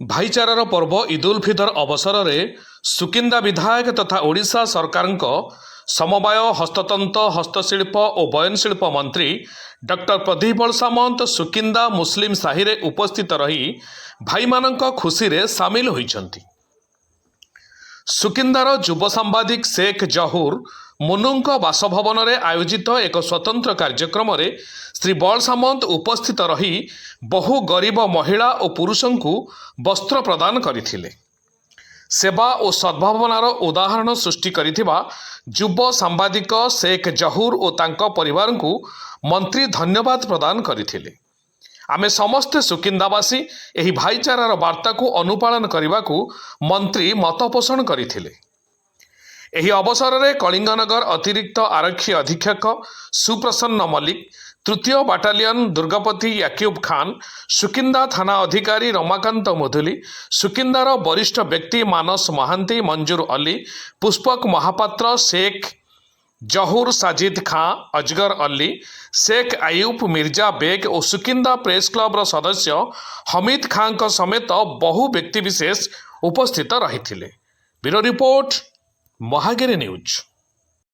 भाईचारार पर्व ईद उल फितर अवसर में सुकिंदा विधायक तथा ओडिशा सरकार समवाय हस्ततंत हस्तशिल्प और बयनशिल्प मंत्री डॉक्टर प्रदीप बल सामंत सुकिंदा मुस्लिम साहि रे उपस्थित रही भाई मानक खुशी रे सामिल होइछंती। सुकिंदार युव सांबादिक शेख जहुर मुनुंक बासभवन में आयोजित एक स्वतंत्र कार्यक्रम में श्री बल सामंत उपस्थित रही बहु गरीब महिला और पुरुषों को वस्त्र प्रदान करथिले। सेवा और सद्भावनार उदाहरण सृष्टि करिथिबा युव सांबादिक शेख जहुर और तांको परिवार को मंत्री धन्यवाद प्रदान करथिले। आमे समस्ते सुकिंदावासी एही भाईचारार वार्ता को अनुपालन करने को मंत्री मतपोषण करथिले। एही अवसर में कलिंगनगर अतिरिक्त आरक्षी अधीक्षक सुप्रसन्न मल्लिक, तृतीय बाटालियन दुर्गापति याक्यूब खान, सुकिंदा थाना अधिकारी रमाकांत मुदुली, सुकिंदार वरिष्ठ व्यक्ति मानस महांती, मंजूर अली, पुष्पक महापात्र, शेख जहुर, साजिद खां, अजगर अली, शेख आयुब, मिर्जा बेग और सुकिंदा प्रेस क्लबर सदस्य हमीद खां समेत बहु व्यक्तिविशेष उपस्थित रही। Bureau report Mahagiri news.